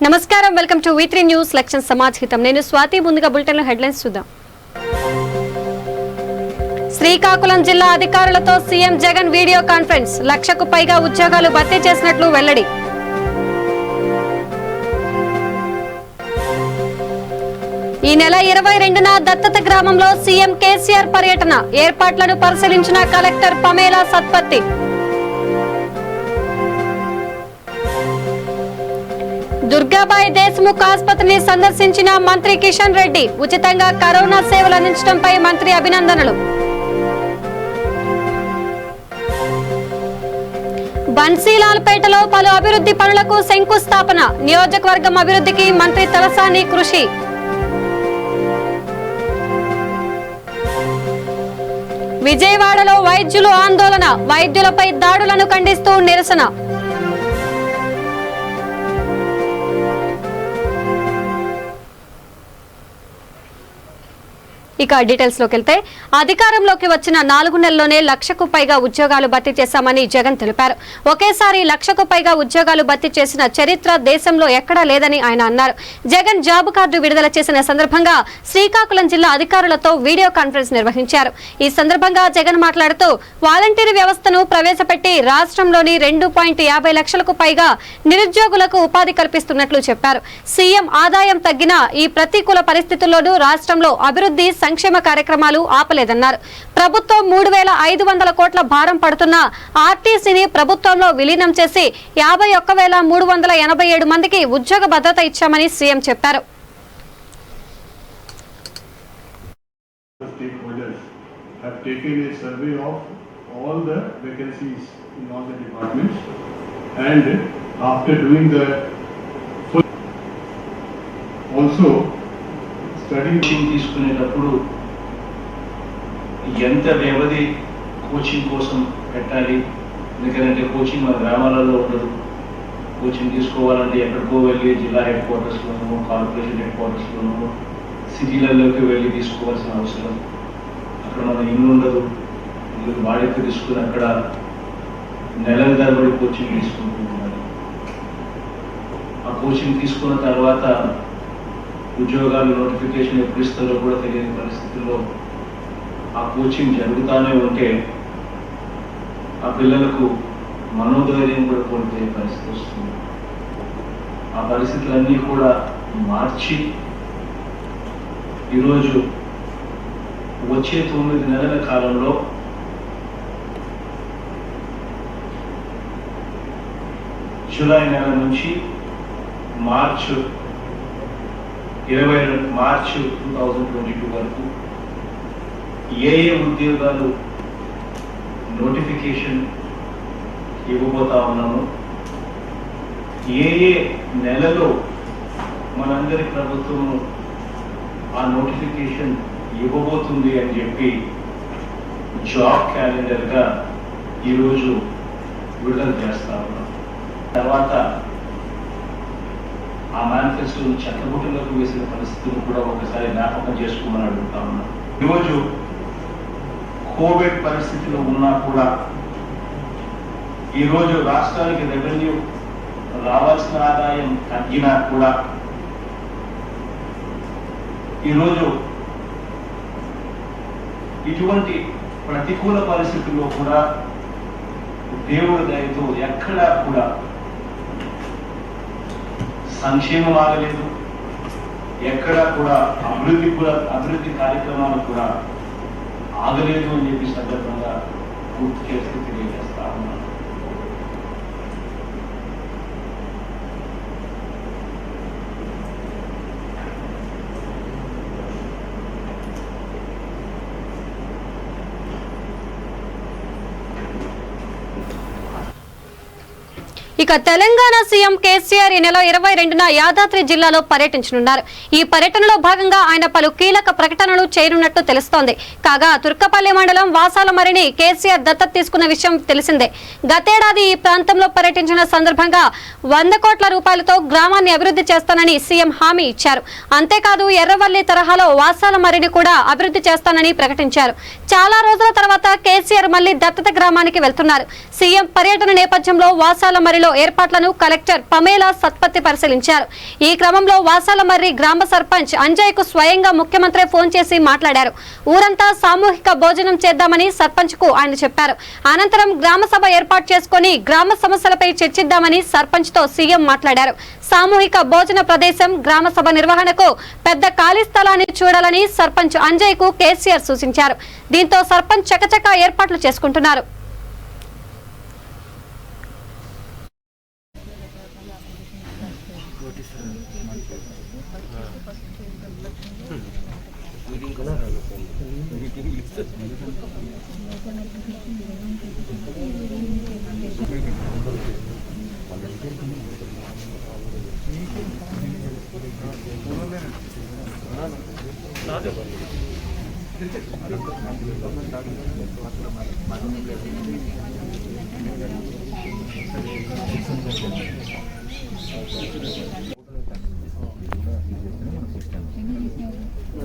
నమస్కారం, welcome to V3 news లక్ష్యం సమాజ్ హితం. నేను స్వాతి. ముందుగా బులెటిన్లో హెడ్లైన్స్ చూద్దాం. శ్రీకాకుళం జిల్లా అధికారులతో సీఎం జగన్ వీడియో కాన్ఫరెన్స్. 1,00,000కు పైగా ఉద్యోగాలు భర్తీ చేసినట్లు వెల్లడి. ఈ నెల 22న దత్తత గ్రామంలో సీఎం కేసీఆర్ పర్యటన. ఏర్పాట్లను పరిశీలించిన కలెక్టర్ పమేలా సత్పత్తి. దుర్గాబాయి దేశ్ముఖ్ ఆసుపత్రిని సందర్శించిన మంత్రి కిషన్ రెడ్డి. ఉచితంగా కరోనా సేవలు అందించడంపై మంత్రి అభినందనలు. బన్సీలాల్పేటలో పలు అభివృద్ధి పనులకు శంకుస్థాపన. నియోజకవర్గం అభివృద్ధికి మంత్రి తలసాని కృషి. విజయవాడలో వైద్యులు ఆందోళన. వైద్యులపై దాడులను ఖండిస్తూ నిరసన. ఇక డీటెయిల్స్ లోకి వెళ్తే, అధికారంలోకి వచ్చిన 4 నెలల్లోనే 1,00,000కు పైగా ఉద్యోగాలు భర్తీ చేశామని జగన్ తెలిపారు. ఒకేసారి 1,00,000కు పైగా ఉద్యోగాలు భర్తీ చేసిన చరిత్ర దేశంలో ఎక్కడా లేదని ఆయన అన్నారు. జగన్ జాబ్ కార్డు విడుదల చేసిన సందర్భంగా శ్రీకాకుళం జిల్లా అధికారులతో వీడియో కాన్ఫరెన్స్ నిర్వహించారు. ఈ సందర్భంగా జగన్ మాట్లాడుతూ వాలంటీర్ వ్యవస్థను ప్రవేశపెట్టి రాష్ట్రంలోని 2.50 లక్షలకు పైగా నిరుద్యోగులకు ఉపాధి కల్పిస్తున్నట్లు చెప్పారు. సీఎం ఆదాయం తగ్గిన ఈ ప్రతికూల పరిస్థితుల్లోనూ రాష్ట్రంలో అభివృద్ధి సంక్షేమ కార్యక్రమాలు ఆపలేదన్నారు. ప్రభుత్వం 3,500 కోట్ల భారం పడుతున్న ఆర్టీసీని ప్రభుత్వంలో విలీనం చేసి 51,387 మందికి ఉద్యోగ భద్రత ఇచ్చామని సీఎం చెప్పారు. కోచింగ్ తీసుకునేటప్పుడు ఎంత వ్యవధి కోచింగ్ కోసం పెట్టాలి, ఎందుకంటే కోచింగ్ మన గ్రామాలలో ఉండదు. కోచింగ్ తీసుకోవాలంటే ఎక్కడికో వెళ్ళి జిల్లా హెడ్ క్వార్టర్స్లోనూ, కార్పొరేషన్ హెడ్ క్వార్టర్స్లోనూ, సిటీలలోకి వెళ్ళి తీసుకోవాల్సిన అవసరం. అక్కడ మన ఇల్లు ఉండదు. ఇల్లు వాడికి తీసుకుని అక్కడ నెలల తరబడి కోచింగ్ తీసుకుంటున్నారు. ఆ కోచింగ్ తీసుకున్న తర్వాత ఉద్యోగాలు నోటిఫికేషన్ ఎప్పుడు ఇస్తారో కూడా తెలియని పరిస్థితుల్లో ఆ కోచింగ్ జరుగుతూనే ఉంటే ఆ పిల్లలకు మనోధైర్యం కూడా కోల్పోయే పరిస్థితి వస్తుంది. ఆ పరిస్థితులన్నీ కూడా మార్చి ఈరోజు వచ్చే 9 నెలల కాలంలో జూలై నెల నుంచి మార్చి 2022 వరకు ఏ ఉద్యోగాలు నోటిఫికేషన్ ఇవ్వబోతా ఉన్నాము, ఏ నెలలో మనందరి ప్రభుత్వము ఆ నోటిఫికేషన్ ఇవ్వబోతుంది అని చెప్పి జాబ్ క్యాలెండర్గా ఈరోజు విడుదల చేస్తా ఉన్నాం. తర్వాత ఆ మేనిఫెస్టోను చెత్తబుట్టలోకి వేసిన పరిస్థితులు కూడా ఒకసారి జ్ఞాపకం చేసుకోమని అడుగుతా ఉన్నాం. ఈరోజు కోవిడ్ పరిస్థితిలో ఉన్నా కూడా ఈరోజు రాష్ట్రానికి రెవెన్యూ రావాల్సిన ఆదాయం తగ్గినా కూడా ఈరోజు ఇటువంటి ప్రతికూల పరిస్థితుల్లో కూడా దేవుడి దయతో ఎక్కడా కూడా సంక్షేమం ఆగలేదు, ఎక్కడా కూడా అభివృద్ధి కార్యక్రమాలు కూడా ఆగలేదు అని చెప్పి సందర్భంగా గుర్తు చేస్తూ తెలియజేస్తా ఉన్నాను. ఇక తెలంగాణ సీఎం కేసీఆర్ ఈ నెల 22న యాదాద్రి జిల్లాలో పర్యటించనున్నారు. ఈ పర్యటనలో భాగంగా ఆయన పలు కీలక ప్రకటనలు చేయనున్నట్టు తెలుస్తోంది. కాగా తుర్కపల్లి మండలం వాసాలమరిని కేసీఆర్ దత్తత తీసుకున్న విషయం తెలిసిందే. గతేడాది ఈ ప్రాంతంలో పర్యటించిన సందర్భంగా 100 కోట్ల రూపాయలతో గ్రామాన్ని అభివృద్ధి చేస్తానని సీఎం హామీ ఇచ్చారు. అంతేకాదు ఎర్రవల్లి తరహాలో వాసాలమరిని కూడా అభివృద్ధి చేస్తానని ప్రకటించారు. చాలా రోజుల తర్వాత కేసీఆర్ మళ్లీ దత్తత గ్రామానికి వెళ్తున్నారు. సీఎం పర్యటన నేపథ్యంలో వాసాలమరిలో ఏర్పాట్లను కలెక్టర్ పమేలా సత్పత్తి పరిశీలించారు. ఈ క్రమంలో వాసాలమర్రి గ్రామ సర్పంచ్ అంజయ్యకు స్వయంగా ముఖ్యమంత్రి ఫోన్ చేసి మాట్లాడారు. ఊరంతా సామూహిక భోజనం చేద్దామని సర్పంచ్ కు ఆయన చెప్పారు. అనంతరం గ్రామ సభ ఏర్పాటు చేసుకుని గ్రామ సమస్యలపై చర్చిద్దామని సర్పంచ్ తో సీఎం మాట్లాడారు. సామూహిక భోజన ప్రదేశం గ్రామ సభ నిర్వహణకు పెద్ద ఖాళీ స్థలాన్ని చూడాలని సర్పంచ్ అంజయ్యకు కేసీఆర్ సూచించారు. దీంతో సర్పంచ్ చకచకా ఏర్పాట్లు చేసుకుంటున్నారు.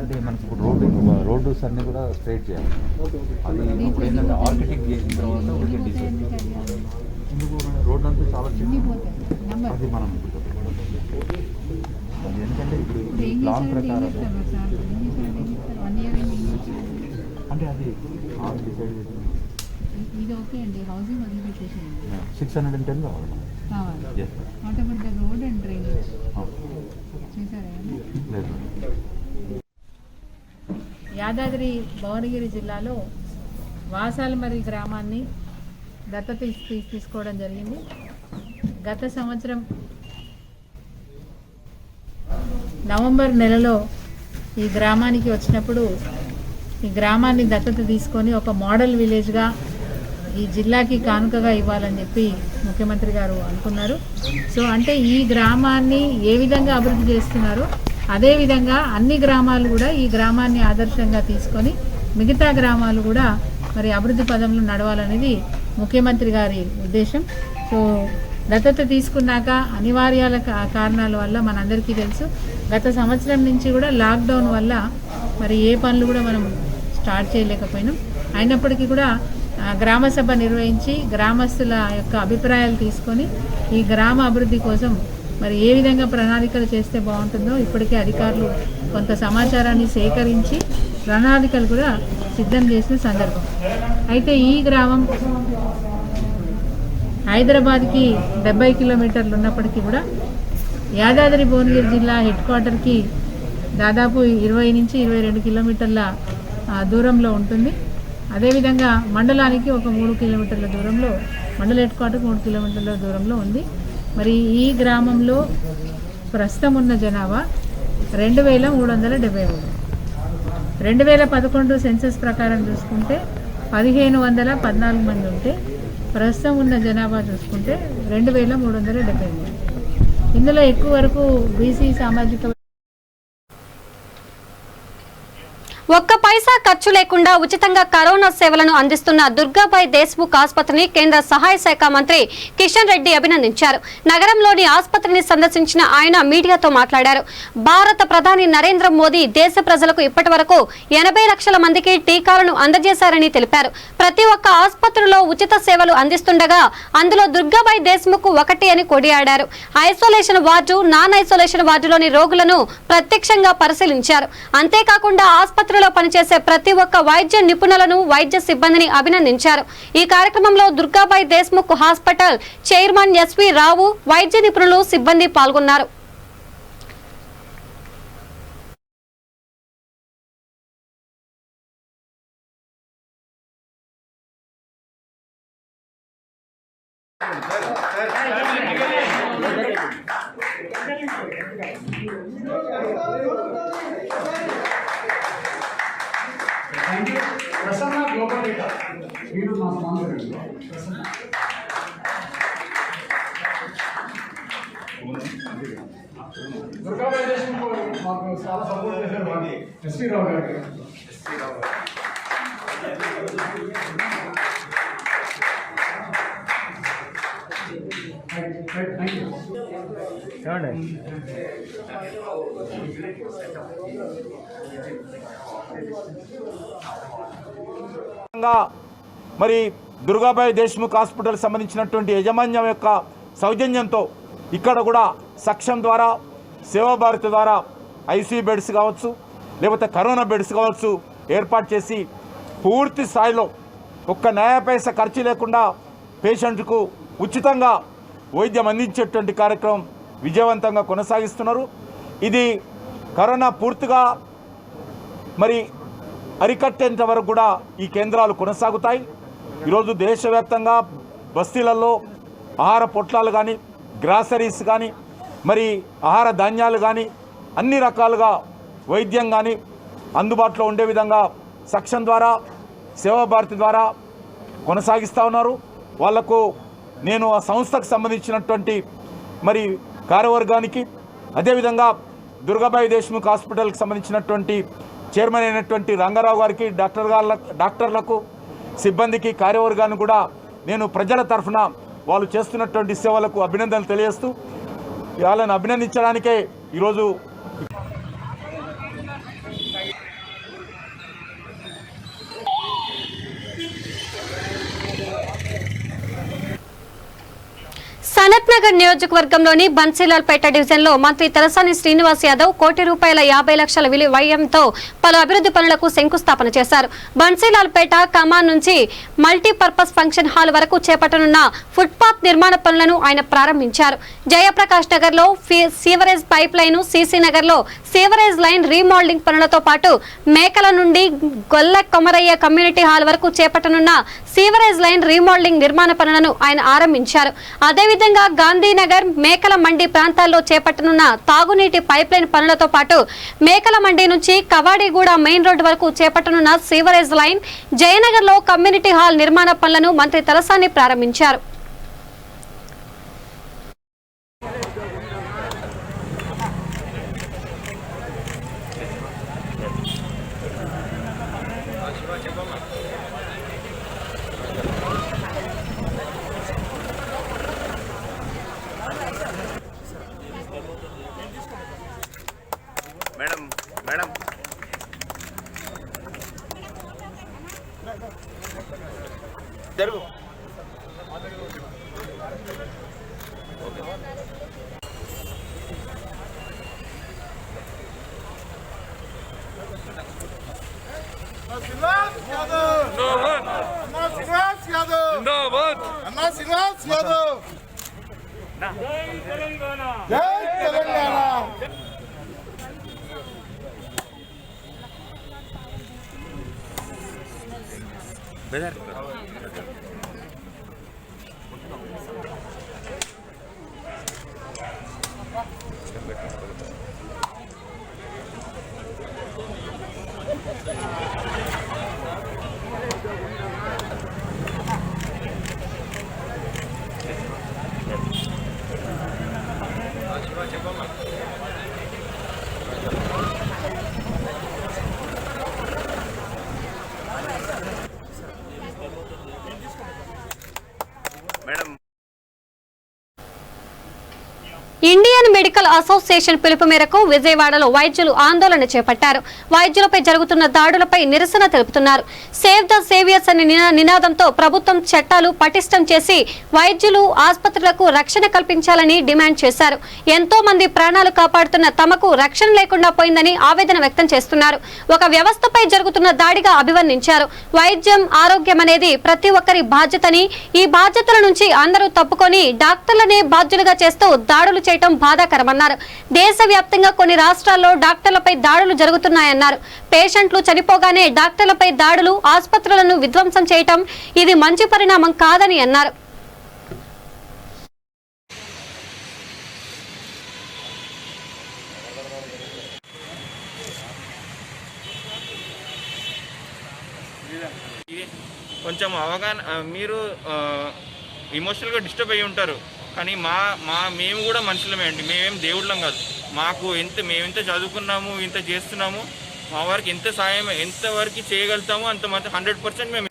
అంటే మనకి ఇప్పుడు రోడ్స్ అన్నీ కూడా స్ట్రైట్ చేయాలి. అది ఇప్పుడు ఏంటంటే ఆర్కిటెక్ట్ చేసిన తర్వాత ఎందుకు రోడ్ అంతా చాలా చిన్న అది మనం అది ఎందుకంటే ఇప్పుడు ప్లాన్ ప్రకారం అంటే అది డిసైడ్ చేసి 610 కావాలి. యాదాద్రి భువనగిరి జిల్లాలో వాసాలమర్రి గ్రామాన్ని దత్తత తీసుకోవడం జరిగింది. గత సంవత్సరం నవంబర్ నెలలో ఈ గ్రామానికి వచ్చినప్పుడు ఈ గ్రామాన్ని దత్తత తీసుకొని ఒక మోడల్ విలేజ్గా ఈ జిల్లాకి కానుకగా ఇవ్వాలని చెప్పి ముఖ్యమంత్రి గారు అనుకున్నారు. సో అంటే ఈ గ్రామాన్ని ఏ విధంగా అభివృద్ధి చేస్తున్నారో అదేవిధంగా అన్ని గ్రామాలు కూడా ఈ గ్రామాన్ని ఆదర్శంగా తీసుకొని మిగతా గ్రామాలు కూడా మరి అభివృద్ధి పదంలో నడవాలనేది ముఖ్యమంత్రి గారి ఉద్దేశం. సో దత్తత తీసుకున్నాక అనివార్యాల కారణాల వల్ల మనందరికీ తెలుసు గత సంవత్సరం నుంచి కూడా లాక్డౌన్ వల్ల మరి ఏ పనులు కూడా మనం స్టార్ట్ చేయలేకపోయినాం. అయినప్పటికీ కూడా గ్రామ సభ నిర్వహించి గ్రామస్తుల యొక్క అభిప్రాయాలు తీసుకొని ఈ గ్రామ అభివృద్ధి కోసం మరి ఏ విధంగా ప్రణాళికలు చేస్తే బాగుంటుందో ఇప్పటికే అధికారులు కొంత సమాచారాన్ని సేకరించి ప్రణాళికలు కూడా సిద్ధం చేసిన సందర్భం. అయితే ఈ గ్రామం హైదరాబాద్కి 70 కిలోమీటర్లు ఉన్నప్పటికీ కూడా యాదాద్రి భువనగిరి జిల్లా హెడ్ క్వార్టర్కి దాదాపు 20 నుంచి 22 కిలోమీటర్ల దూరంలో ఉంటుంది. అదేవిధంగా మండలానికి ఒక 3 కిలోమీటర్ల దూరంలో, మండల హెడ్ క్వార్టర్కి 3 కిలోమీటర్ల దూరంలో ఉంది. మరి ఈ గ్రామంలో ప్రస్తుతం ఉన్న జనాభా 2373. 2011 సెన్సస్ ప్రకారం చూసుకుంటే 1514 మంది ఉంటే ప్రస్తుతం ఉన్న జనాభా చూసుకుంటే 2373. ఇందులో ఎక్కువ వరకు బీసీ సామాజిక ఒక్క పైసా ఖర్చు లేకుండా ఉచితంగా కరోనా సేవలను అందిస్తున్న దుర్గాబాయి దేశ్ముఖ్ ఆసుపత్రిని కేంద్ర సహాయ శాఖ మంత్రి కిషన్ రెడ్డి అభినందించారు. నగరంలోని ఆసుపత్రిని సందర్శించిన ఆయన మీడియాతో మాట్లాడారు. భారత ప్రధాని నరేంద్ర మోదీ దేశ ప్రజలకు ఇప్పటివరకు 80 లక్షల మందికి టీకాలను అందజేశారని తెలిపారు. ప్రతి ఒక్క ఆసుపత్రిలో ఉచిత సేవలు అందిస్తుండగా అందులో దుర్గాబాయి దేశ్ముఖ్ ఒకటి అని కొనియాడారు. ఐసోలేషన్ వార్డు, నాన్ ఐసోలేషన్ వార్డులోని రోగులను ప్రత్యక్షంగా పరిశీలించారు. అంతేకాకుండా ఆసుపత్రి పనిచేసే ప్రతి ఒక్క వైద్య నిపుణులను, వైద్య సిబ్బందిని అభినందించారు. ఈ కార్యక్రమంలో Durgabai Deshmukh hospital chairman SV Rao, వైద్య నిపుణులు, సిబ్బంది పాల్గొన్నారు. ప్రసన్న గ్లోబల్ డేటా మీరు మా స్పాన్సర్ అండి. దుర్గాబాయి దేశ్ముఖ్ మాకు చాలా సపోర్ట్ చేశారు. ఎస్వి రావు గారు మరి దుర్గాబాయి దేశ్ముఖ్ హాస్పిటల్ సంబంధించినటువంటి యాజమాన్యం యొక్క సౌజన్యంతో ఇక్కడ కూడా సక్షం ద్వారా సేవాభారతి ద్వారా ఐసీయూ బెడ్స్ కావచ్చు, లేకపోతే కరోనా బెడ్స్ కావచ్చు ఏర్పాటు చేసి పూర్తి స్థాయిలో ఒక్క నయా పైసా ఖర్చు లేకుండా పేషెంట్కు ఉచితంగా వైద్యం అందించేటువంటి కార్యక్రమం విజయవంతంగా కొనసాగిస్తున్నారు. ఇది కరోనా పూర్తిగా మరి అరికట్టేంత వరకు కూడా ఈ కేంద్రాలు కొనసాగుతాయి. ఈరోజు దేశవ్యాప్తంగా బస్తీలలో ఆహార పొట్లాలు కానీ, గ్రాసరీస్ కానీ, మరి ఆహార ధాన్యాలు కానీ అన్ని రకాలుగా వైద్యం కానీ అందుబాటులో ఉండే విధంగా సక్షం ద్వారా సేవాభారతి ద్వారా కొనసాగిస్తూ ఉన్నారు. వాళ్లకు నేను ఆ సంస్థకు సంబంధించినటువంటి మరి కార్యవర్గానికి, అదేవిధంగా దుర్గాబాయి దేశ్ముఖ్ హాస్పిటల్కి సంబంధించినటువంటి చైర్మన్ అయినటువంటి రంగారావు గారికి, డాక్టర్లకు, సిబ్బందికి, కార్యవర్గాన్ని కూడా నేను ప్రజల తరఫున వాళ్ళు చేస్తున్నటువంటి సేవలకు అభినందనలు తెలియజేస్తూ వాళ్ళని అభినందించడానికే ఈరోజు సనత్ నగర్ నియోజకవర్గంలోని బన్సీలాల్పేట డివిజన్లో మంత్రి తలసాని శ్రీనివాస్ యాదవ్ ₹1,50,00,000 విలువ వ్యయంతో పలు అభివృద్ధి పనులకు శంకుస్థాపన చేశారు. బన్సీలాల్పేట కమాన్ నుంచి మల్టీపర్పస్ ఫంక్షన్ హాల్ వరకు చేపట్టనున్న ఫుట్పాత్ నిర్మాణ పనులను ఆయన ప్రారంభించారు. జయప్రకాష్ నగర్ లో sewerage pipe line, CC Nagar లో సీవరేజ్ లైన్ రీమోల్డింగ్ పనులతో పాటు మేకల నుండి గొల్ల కొమరయ్య కమ్యూనిటీ హాల్ వరకు చేపట్టనున్న సీవరేజ్ లైన్ రీమోల్డింగ్ నిర్మాణ పనులను ఆయన ఆరంభించారు. అదేవిధంగా గాంధీనగర్, మేకల మండి ప్రాంతాల్లో చేపట్టనున్న తాగునీటి పైప్ లైన్ పనులతో పాటు మేకల మండి నుంచి కవాడిగూడ మెయిన్ రోడ్డు వరకు చేపట్టనున్న సీవరేజ్ లైన్, జయనగర్ లో కమ్యూనిటీ హాల్ నిర్మాణ పనులను మంత్రి తలసాని ప్రారంభించారు. మేడం జరుగు ఇండియన్ మెడికల్ అసోసియేషన్ పిలుపు మేరకు విజయవాడలో వైద్యులు ఆందోళన చేపట్టారు. వైద్యులపై జరుగుతున్న దాడులపై నిరసన తెలుపుతున్నారు. సేవ్ ద సేవియర్స్ అనే నినాదంతో ప్రభుత్వం చట్టాలు పటిష్టం చేసి వైద్యులు, ఆసుపత్రులకు రక్షణ కల్పించాలని డిమాండ్ చేశారు. ఎంతో మంది ప్రాణాలు కాపాడుతున్న తమకు రక్షణ లేకుండా పోయిందని ఆవేదన వ్యక్తం చేస్తున్నారు. ఒక వ్యవస్థపై జరుగుతున్న దాడిగా అభివర్ణించారు. వైద్యం, ఆరోగ్యం అనేది ప్రతి ఒక్కరి బాధ్యతని, ఈ బాధ్యతల నుంచి అందరూ తప్పుకొని డాక్టర్లనే బాధ్యులుగా చేస్తూ దాడులు చేయటం బాధాకరమన్నారు. దేశవ్యాప్తంగా కొన్ని రాష్ట్రాల్లో డాక్టర్లపై దాడులు జరుగుతున్నాయన్నారు. పేషెంట్లు చనిపోగానే డాక్టర్లపై దాడులు, ఆసుపత్రులను విధ్వంసం చేయటం ఇది మంచి పరిణామం కాదని అన్నారు. కొంచెం అవగాహన, మీరు ఇమోషనల్గా డిస్టర్బ్ అయ్యి ఉంటారు, కానీ మేము కూడా మనుషులమే అండి. మేమేం దేవుళ్ళం కాదు. మేమెంత చదువుకున్నాము, ఇంత చేస్తున్నాము, మా వారికి ఎంత సాయం, ఎంతవరకు చేయగలుగుతామో అంత మాత్రం 100% మేము.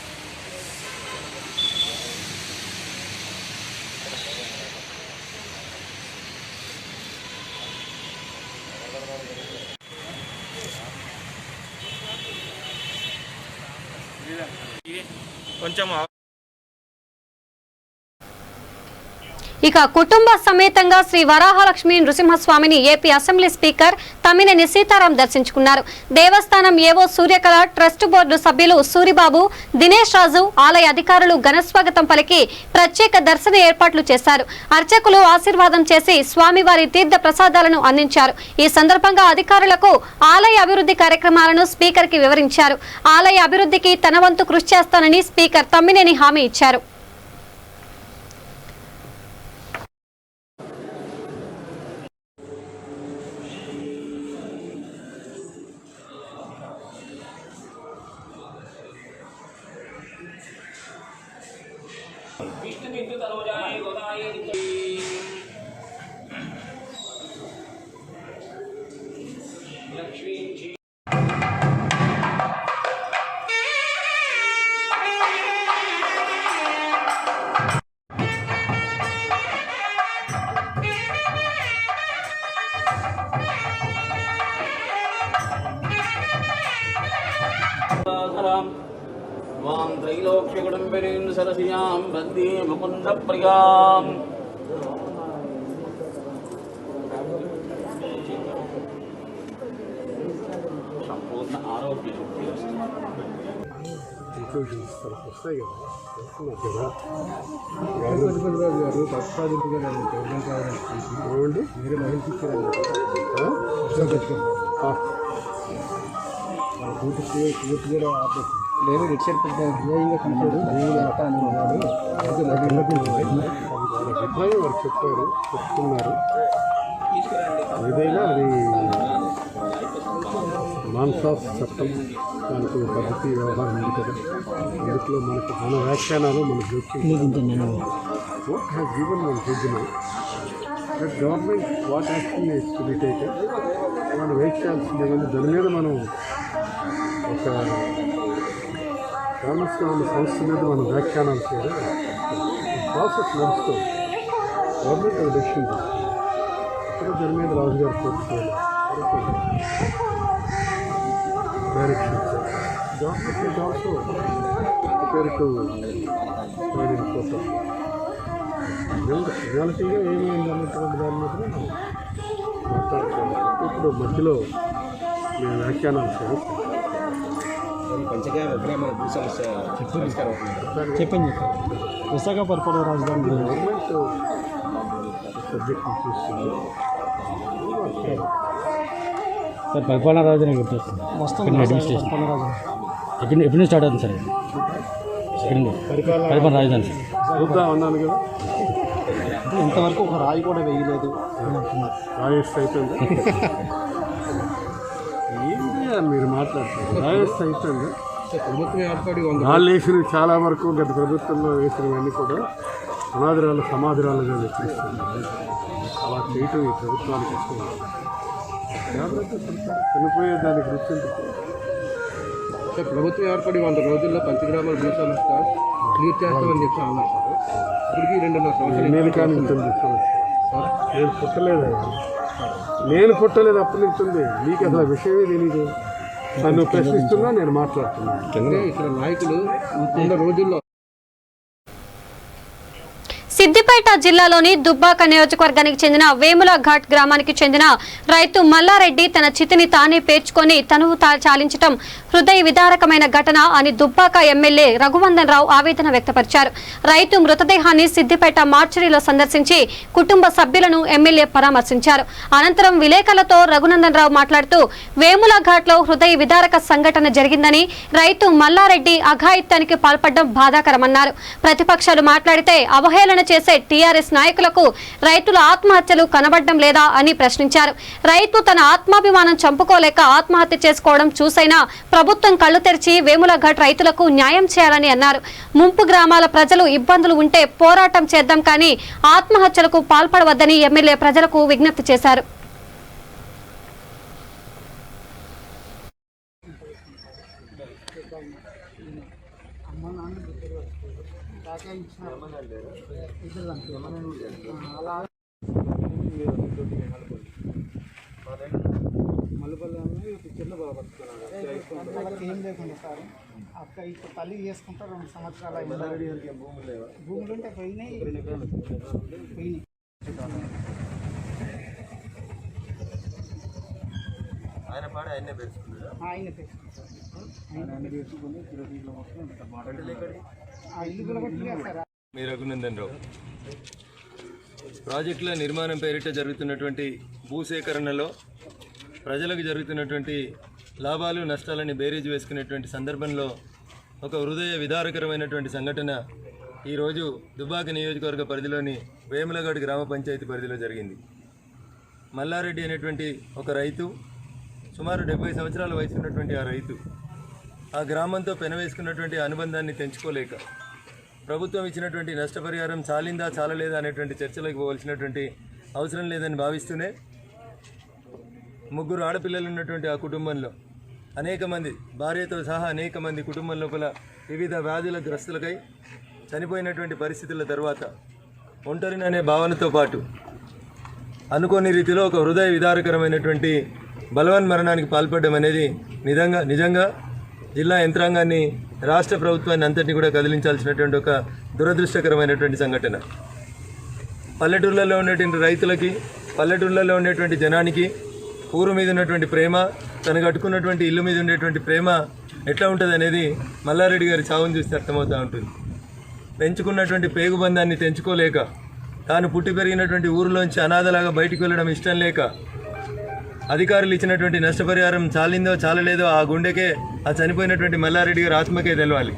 కొంచెం ఇక కుటుంబ సమేతంగా శ్రీ వరాహలక్ష్మి నృసింహస్వామిని AP assembly speaker Tammineni Sitaram దర్శించుకున్నారు. దేవస్థానం ఏవో సూర్యకళ ట్రస్ట్ బోర్డు సభ్యులు సూరిబాబు, దినేష్ రాజు, ఆలయ అధికారులు ఘనస్వాగతం పలికి ప్రత్యేక దర్శన ఏర్పాట్లు చేశారు. అర్చకులు ఆశీర్వాదం చేసి స్వామివారి తీర్థ ప్రసాదాలను అందించారు. ఈ సందర్భంగా అధికారులకు ఆలయ అభివృద్ధి కార్యక్రమాలను స్పీకర్ కి వివరించారు. ఆలయ అభివృద్ధికి తన వంతు కృషి చేస్తానని స్పీకర్ తమ్మినేని హామీ ఇచ్చారు. వాం త్రైలోక్యకుటుంబినీం సరసియాం వందే ముకుంద ప్రియాం. సంపూర్ణ ఆరోగ్య వస్తాయి కదా గవర్నమెంట్ గారు ప్రతిపాదింపుగా మీరే మహిళకి పూర్తి కూడా లేదు రిక్షర్ ధ్యేయంగా కనపడు అభిప్రాయం వారు చెప్తున్నారు. ఏదైనా అది మాన్సాస్ చట్టం దానికి పద్ధతి వ్యవహారం ఉంది కదా. ఇందులో మనకు మన వ్యాఖ్యానాలు మన వాట్ హ్యాస్ గివెన్ మన judgement that government what action is to be taken మనం వెయిట్ చేయాల్సిందే. కానీ దాని మీద మనం ఒక గవర్నమెంట్గా ఉన్న సంస్థ మీద మనం వ్యాఖ్యానాలు చేయడం ప్రాసెస్ నడుస్తుంది. గవర్నమెంట్ అది డెసిషన్ ఇక్కడ దాని మీద రాజుగారు కోరుకోవాలి direction. Government is also prepare to file in court. రియాలిటీగా ఏమైంది అన్నటువంటి దాని మీద మనం మాట్లాడుతున్నాం. ఇప్పుడు మధ్యలో మేము వ్యాఖ్యానాలు చేయడం చెప్పింది. విశాఖ పరిపాలన రాజధాని గవర్నమెంట్ సబ్జెక్ట్ చూస్తుంది సార్. పరిపాలన రాజధాని గుర్తొస్తుంది ఎప్పుడు నుంచి స్టార్ట్ అవుతుంది సార్? పరిపాలన రాజధాని చూద్దా ఉన్నాను కదా. ఇంతవరకు ఒక రాయి కూడా వేయలేదు. రాజేష్ అయిపోయింది. మీరు మాట్లాడుతున్నారు రాజేష్ అయిపోయింది. ప్రభుత్వం ఏర్పడి వాళ్ళు వేసినవి చాలా వరకు గత ప్రభుత్వంలో వేసినవన్నీ కూడా అనాదిరాలు సమాధిరాలుగా వ్యక్తిస్తున్నారు. అలా చేయటం ఈ ప్రభుత్వానికి ఇష్టం. జాగ్రత్త చనిపోయే దానికి గుర్తింపు. ప్రభుత్వం ఏర్పడి 100 రోజుల్లో పంచగ్రామాల భూ సమస్య క్లియర్ చేస్తామని చెప్పి అన్నారు సార్. ఇప్పటికీ 2.5 సంవత్సరాలు నేను కానీ ఉంటుంది నేను పుట్టలేదు. నేను పుట్టలేదు అప్పటి నుంచి ఉంది. మీకు అసలు విషయమే తెలియదు. నన్ను ప్రశ్నిస్తున్నా, నేను మాట్లాడుతున్నాను. ఇక్కడ నాయకులు 100 రోజుల్లో సిద్దిపేట జిల్లాలోని దుబ్బాక నియోజకవర్గానికి చెందిన వేముల ఘాట్ గ్రామానికి చెందిన రైతు మల్లారెడ్డి తన చితిని తానే పేర్చుకొని తనువు చాలించడం హృదయ విదారకమైన ఘటన అని దుబ్బాక ఎమ్మెల్యే రఘువందన్ రావు ఆవేదన వ్యక్తపరిచారు. రైతు మృతదేహాన్ని సిద్దిపేట మార్చరీలో సందర్శించి కుటుంబ సభ్యులను ఎమ్మెల్యే పరామర్శించారు. అనంతరం విలేకరులతో రఘునందన్ రావు మాట్లాడుతూ వేముల ఘాట్లో హృదయ విదారక సంఘటన జరిగిందని, రైతు మల్లారెడ్డి అఘాయిత్యానికి పాల్పడడం బాధాకరమన్నారు. ప్రతిపక్షాలు మాట్లాడితే అవహేళన చేసే టీఆర్ఎస్ నాయకులకు రైతుల ఆత్మహత్యలు కనబడడం లేదా అని ప్రశ్నించారు. రైతు తన ఆత్మాభిమానం చంపుకోలేక ఆత్మహత్య చేసుకోవడం చూసైనా ప్రభుత్వం కళ్లు తెరిచి వేములఘాట్ రైతులకు న్యాయం చేయాలని అన్నారు. ముంపు గ్రామాల ప్రజలు ఇబ్బందులు ఉంటే పోరాటం చేద్దాం కానీ ఆత్మహత్యలకు పాల్పడవద్దని ఎమ్మెల్యే ప్రజలకు విజ్ఞప్తి చేశారు. మల్లపల్లి పిక్చర్లో బాగా పడుతున్నారు. ఏం లేకుండా సార్ అక్క ఇప్పుడు తల్లి చేసుకుంటా 2 సంవత్సరాలు అయింది. భూములు ఉంటే పోయినాయి. ఆయన పాడే ఆయనే పెంచుకున్నాడు. ఆయన మీ రఘునందన్ రావు ప్రాజెక్టుల నిర్మాణం పేరిట జరుగుతున్నటువంటి భూసేకరణలో ప్రజలకు జరుగుతున్నటువంటి లాభాలు నష్టాలని బేరీజు వేసుకునేటువంటి సందర్భంలో ఒక హృదయ విదారకరమైనటువంటి సంఘటన ఈరోజు దుబ్బాక నియోజకవర్గ పరిధిలోని వేములగడ్ గ్రామ పంచాయతీ పరిధిలో జరిగింది. మల్లారెడ్డి అనేటువంటి ఒక రైతు, సుమారు 70 సంవత్సరాల వయసు ఉన్నటువంటి ఆ రైతు ఆ గ్రామంతో పెనవేసుకున్నటువంటి అనుబంధాన్ని తెంచుకోలేక ప్రభుత్వం ఇచ్చినటువంటి నష్టపరిహారం చాలిందా చాలలేదా అనేటువంటి చర్చలకు పోవాల్సినటువంటి అవసరం లేదని భావిస్తూనే 3 ఆడపిల్లలు ఉన్నటువంటి ఆ కుటుంబంలో అనేక మంది, భార్యతో సహా అనేక మంది కుటుంబం లోపల వివిధ వ్యాధుల గ్రస్తులకై చనిపోయినటువంటి పరిస్థితుల తర్వాత ఒంటరిననే భావనతో పాటు అనుకోని రీతిలో ఒక హృదయ విదారకరమైనటువంటి బలవన్ మరణానికి పాల్పడడం అనేది నిజంగా జిల్లా యంత్రాంగాన్ని, రాష్ట్ర ప్రభుత్వాన్ని అంతటినీ కూడా కదిలించాల్సినటువంటి ఒక దురదృష్టకరమైనటువంటి సంఘటన. పల్లెటూర్లలో ఉన్నటువంటి రైతులకి, పల్లెటూర్లలో ఉండేటువంటి జనానికి ఊరు మీద ఉన్నటువంటి ప్రేమ, తను కట్టుకున్నటువంటి ఇల్లు మీద ఉండేటువంటి ప్రేమ ఎట్లా ఉంటుంది అనేది మల్లారెడ్డి గారి చావును చూస్తే అర్థమవుతూ ఉంటుంది. పెంచుకున్నటువంటి పేగుబంధాన్ని తెంచుకోలేక, తాను పుట్టి పెరిగినటువంటి ఊరిలోంచి అనాథలాగా బయటికి వెళ్ళడం ఇష్టం లేక, అధికారులు ఇచ్చినటువంటి నష్టపరిహారం చాలిందో చాలలేదో ఆ గుండెకే, ఆ చనిపోయినటువంటి మల్లారెడ్డి గారి ఆత్మకే తెలవాలి,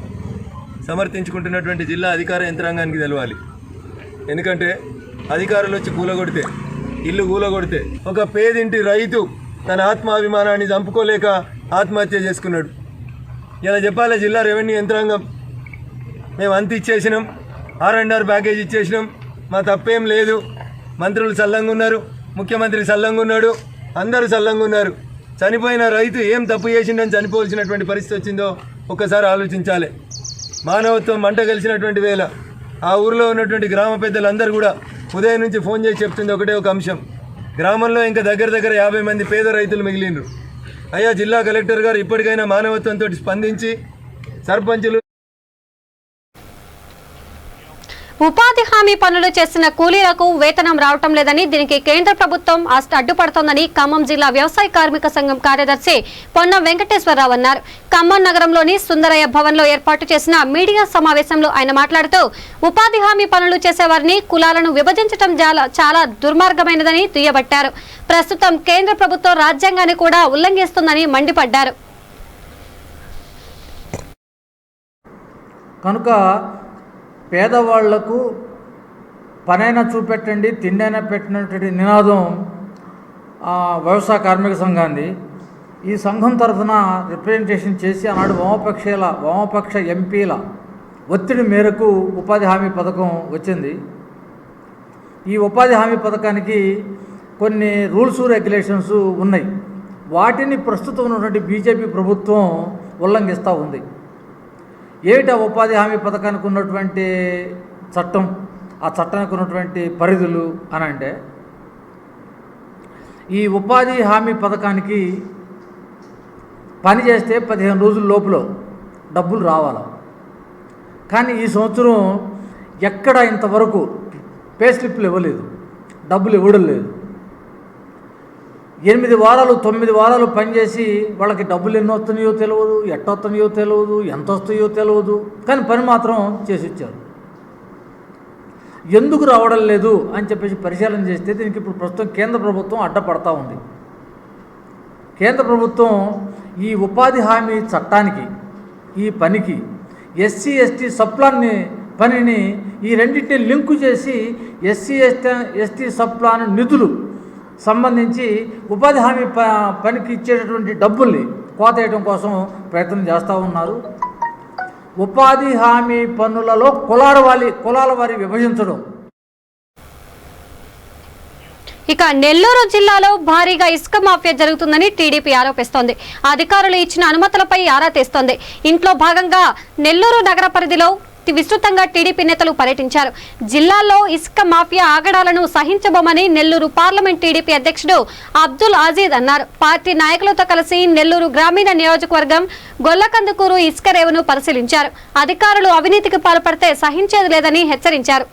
సమర్థించుకుంటున్నటువంటి జిల్లా అధికార యంత్రాంగానికి తెలవాలి. ఎందుకంటే అధికారులు వచ్చి కూలగొడితే, ఇల్లు కూలగొడితే ఒక పేదింటి రైతు తన ఆత్మాభిమానాన్ని చంపుకోలేక ఆత్మహత్య చేసుకున్నాడు. ఇలా చెప్పాలి, జిల్లా రెవెన్యూ యంత్రాంగం మేము అంత ఇచ్చేసినాం, R&R ప్యాకేజ్ ఇచ్చేసినాం, మా తప్పేం లేదు, మంత్రులు చల్లంగా ఉన్నారు, ముఖ్యమంత్రి చల్లంగా ఉన్నాడు, అందరూ చల్లంగా ఉన్నారు. చనిపోయిన రైతు ఏం తప్పు చేసిండని చనిపోవాల్సినటువంటి పరిస్థితి వచ్చిందో ఒక్కసారి ఆలోచించాలి. మానవత్వం మంట కలిసినటువంటి వేళ ఆ ఊరిలో ఉన్నటువంటి గ్రామ పెద్దలందరూ కూడా ఉదయం నుంచి ఫోన్ చేసి చెప్తుంది ఒకటే ఒక అంశం, గ్రామంలో ఇంకా దగ్గర 50 మంది పేద రైతులు మిగిలినరు. అయ్యా జిల్లా కలెక్టర్ గారు ఇప్పటికైనా మానవత్వంతో స్పందించి సర్పంచులు, ఉపాధి హామీ పనులు చేసిన కూలీలకు వేతనం రావటం లేదని, దీనికి కేంద్ర ప్రభుత్వం అడ్డుపడుతోందని ఖమ్మం జిల్లా వ్యవసాయ కార్మిక సంఘం కార్యదర్శి పొన్నం వెంకటేశ్వరరావు అన్నారు. ఖమ్మం నగరంలోని సుందరయ్య భవన్లో ఏర్పాటు చేసిన మీడియా సమావేశంలో ఆయన మాట్లాడుతూ ఉపాధి హామీ పనులు చేసేవారిని కులాలను విభజించడం చాలా దుర్మార్గమైనదని దుయ్యబట్టారు. ప్రస్తుతం కేంద్ర ప్రభుత్వం రాజ్యాంగాన్ని కూడా ఉల్లంఘిస్తుందని మండిపడ్డారు. కనుక పేదవాళ్లకు పనైనా చూపెట్టండి, తిండైనా పెట్టినటువంటి నినాదం వ్యవసాయ కార్మిక సంఘాన్ని. ఈ సంఘం తరఫున రిప్రజెంటేషన్ చేసి ఆనాడు వామపక్ష ఎంపీల ఒత్తిడి మేరకు ఉపాధి హామీ పథకం వచ్చింది. ఈ ఉపాధి హామీ పథకానికి కొన్ని రూల్స్ రెగ్యులేషన్స్ ఉన్నాయి. వాటిని ప్రస్తుతం ఉన్నటువంటి బీజేపీ ప్రభుత్వం ఉల్లంఘిస్తూ ఉంది. ఏమిటా ఉపాధి హామీ పథకానికి ఉన్నటువంటి చట్టం, ఆ చట్టానికి ఉన్నటువంటి పరిధులు అని అంటే, ఈ ఉపాధి హామీ పథకానికి పని చేస్తే 15 రోజుల లోపల డబ్బులు రావాలి. కానీ ఈ సంవత్సరం ఎక్కడ ఇంతవరకు పే స్లిప్లు ఇవ్వలేదు, డబ్బులు ఇవ్వడం లేదు. 8 వారాలు 9 వారాలు పనిచేసి వాళ్ళకి డబ్బులు ఎన్ని వస్తున్నాయో తెలియదు, ఎట్టొస్తున్నాయో తెలియదు, ఎంత వస్తాయో తెలియదు, కానీ పని మాత్రం చేసి ఇచ్చారు. ఎందుకు రావడం లేదు అని చెప్పేసి పరిశీలన చేస్తే దీనికి ఇప్పుడు ప్రస్తుతం కేంద్ర ప్రభుత్వం అడ్డపడతా ఉంది. కేంద్ర ప్రభుత్వం ఈ ఉపాధి హామీ చట్టానికి, ఈ పనికి ఎస్సీ ఎస్టీ సబ్ప్లాన్ని పనిని ఈ రెండింటిని లింకు చేసి ఎస్సీ ఎస్టీ సబ్ప్లాన్ నిధులు సంబంధించి ఉపాధి హామీ పనికి ఇచ్చేటటువంటి డబ్బుల్ని కోత వేయడం కోసం ప్రయత్నం చేస్తూ ఉన్నారు. ఉపాధి హామీ పన్నులలో కులాల వారి విభజించడం. ఇక నెల్లూరు జిల్లాలో భారీగా ఇసుక మాఫియా జరుగుతుందని టీడీపీ ఆరోపిస్తోంది. అధికారులు ఇచ్చిన అనుమతులపై ఆరా తీస్తోంది. ఇంట్లో భాగంగా నెల్లూరు నగర పరిధిలో విస్తృతంగా టీడీపీ నేతలు పర్యటించారు. జిల్లాలో ఇసుక మాఫియా ఆగడాలను సహించబోమని నెల్లూరు పార్లమెంట్ టీడీపీ అధ్యక్షుడు అబ్దుల్ అజీజ్ అన్నారు. పార్టీ నాయకులతో కలిసి నెల్లూరు గ్రామీణ నియోజకవర్గం గొల్లకందుకూరు ఇసుక రేవును పరిశీలించారు. అధికారులు అవినీతికి పాల్పడితే సహించేది లేదని హెచ్చరించారు.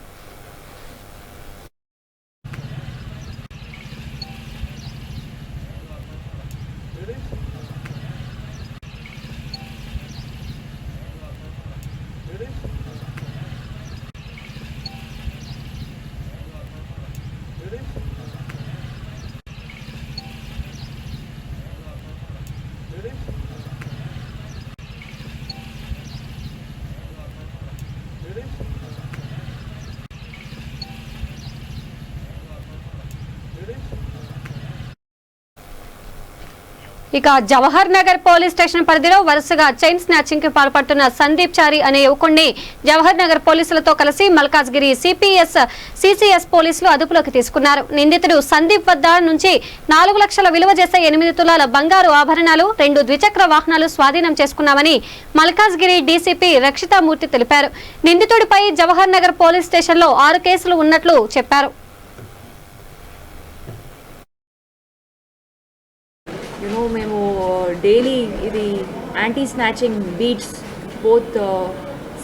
ఇక జవహర్ నగర్ పోలీస్ స్టేషన్ పరిధిలో వరుసగా చైన్ స్నాచింగ్ కి పాల్పడుతున్న సందీప్ చారి అనే యువకుడిని జవహర్ నగర్ పోలీసులతో కలిసి మల్కాజ్గిరి సిసిఎస్ పోలీసులు అదుపులోకి తీసుకున్నారు. నిందితుడు సందీప్ వద్ద నుంచి 4 లక్షల విలువ చేసే 8 తులాల బంగారు ఆభరణాలు, 2 ద్విచక్ర వాహనాలు స్వాధీనం చేసుకున్నామని మల్కాజ్గిరి డీసీపీ రక్షితామూర్తి తెలిపారు. నిందితుడిపై జవహర్ నగర్ పోలీస్ స్టేషన్లో 6 కేసులు ఉన్నట్లు చెప్పారు. మేము డైలీ ఇది anti snatching beats both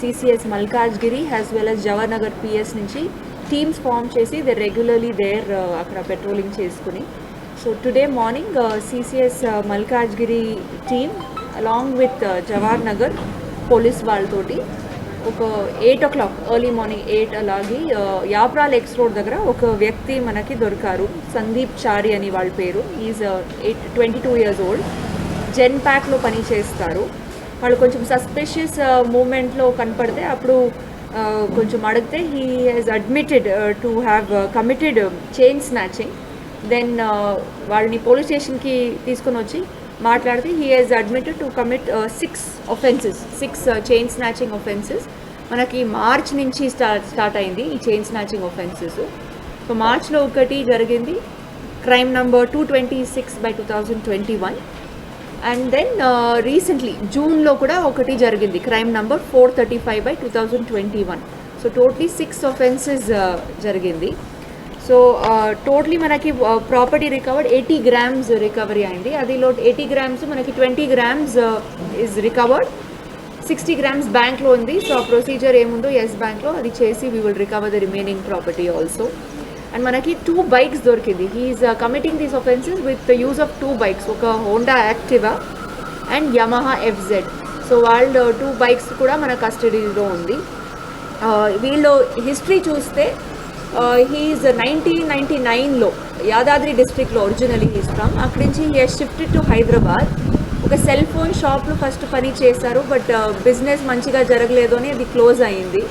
CCS Malkajgiri as well as Jawahar Nagar PS నుంచి టీమ్స్ ఫామ్ చేసి దే రెగ్యులర్లీ దేర్ అక్కడ పెట్రోలింగ్ చేసుకుని. So today morning CCS Malkajgiri team along with Jawahar Nagar police వాళ్ళతోటి ఒక 8 o'clock ఎర్లీ మార్నింగ్ 8 అలాగే యాప్రాల్ ఎక్స్ రోడ్ దగ్గర ఒక వ్యక్తి మనకి దొరికారు. సందీప్ చారి అని వాళ్ళ పేరు. Is 22 years old. జెన్ ప్యాక్లో పని చేస్తారు. వాళ్ళు కొంచెం సస్పిషియస్ మూమెంట్లో కనపడితే అప్పుడు కొంచెం అడిగితే he has admitted to have committed chain snatching. Then వాళ్ళని పోలీస్ స్టేషన్కి తీసుకొని వచ్చి మాట్లాడితే he has admitted to commit 6 chain snatching offences. మనకి మార్చ్ నుంచి స్టార్ట్ అయింది ఈ చైన్ స్నాచింగ్ ఒఫెన్సెస్. సో మార్చ్లో ఒకటి జరిగింది, crime number 226/2021. And then recently జూన్లో కూడా ఒకటి జరిగింది, crime number 435/2021. So totally 6 offenses జరిగింది. సో టోటలీ మనకి ప్రాపర్టీ రికవర్డ్ 80 grams రికవరీ అయింది. అదిలో 80 grams మనకి 20 grams ఇస్ రికవర్డ్, 60 grams బ్యాంక్లో ఉంది. సో ఆ ప్రొసీజర్ ఏముందో ఎస్ బ్యాంక్లో అది చేసి we will recover the remaining property also. And మనకి 2 bikes దొరికింది. He's committing these offences with the use of 2 bikes, ఒక Honda Activa and Yamaha FZ. So వాళ్ళు 2 bikes కూడా మన కస్టడీలో ఉంది. వీళ్ళు హిస్టరీ చూస్తే హీఈస్ 1999లో యాదాద్రి డిస్ట్రిక్ట్లో ఒరిజినలీ హీస్ ఫ్రమ్. అక్కడి నుంచి he has shifted to Hyderabad. ఒక సెల్ ఫోన్ షాప్లో ఫస్ట్ పని చేశారు, బట్ బిజినెస్ మంచిగా జరగలేదు అని అది క్లోజ్ అయింది.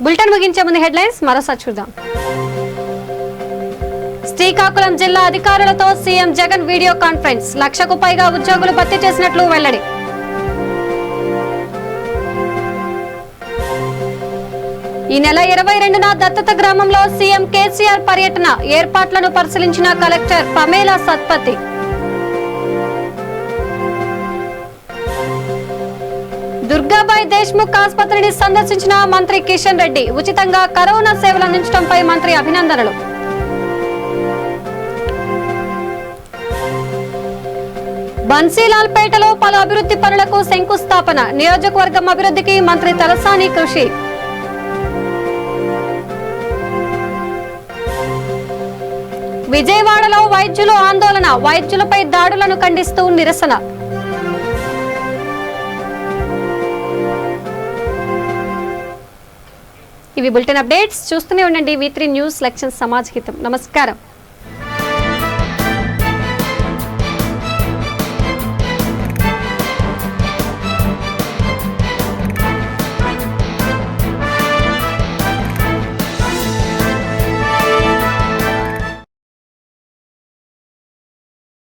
బులెటిన్ ముగించే ముందు హెడ్లైన్స్ మరోసారి చూద్దాం. శ్రీకాకుళం జిల్లా అధికారులతో సీఎం జగన్ వీడియో కాన్ఫరెన్స్, 1 లక్షకు పైగా ఉద్యోగులు భర్తీ చేసినట్లు వెల్లడి. ఈ నెల 22న దత్తత గ్రామంలో సీఎం కేసీఆర్ పర్యటన, ఏర్పాట్లను పరిశీలించిన కలెక్టర్ పమేలా సత్పతి. దుర్గాబాయి దేశ్ముఖ్ ఆసుపత్రిని సందర్శించిన మంత్రి కిషన్ రెడ్డి, ఉచితంగా కరోనా సేవలు అందించడంపై మంత్రి అభినందనలు. బన్సీలాల్పేటలో పలు అభివృద్ధి పనులకు శంకుస్థాపన, నియోజకవర్గం అభివృద్ధికి మంత్రి తలసాని కృషి. విజయవాడలో వైద్యులు ఆందోళన, వైద్యులపై దాడులను ఖండిస్తూ నిరసన. ఇవి బులెటిన్ అప్డేట్స్. చూస్తూనే ఉండండి V3 న్యూస్, లక్ష్యం సమాజ్ హితం. నమస్కారం.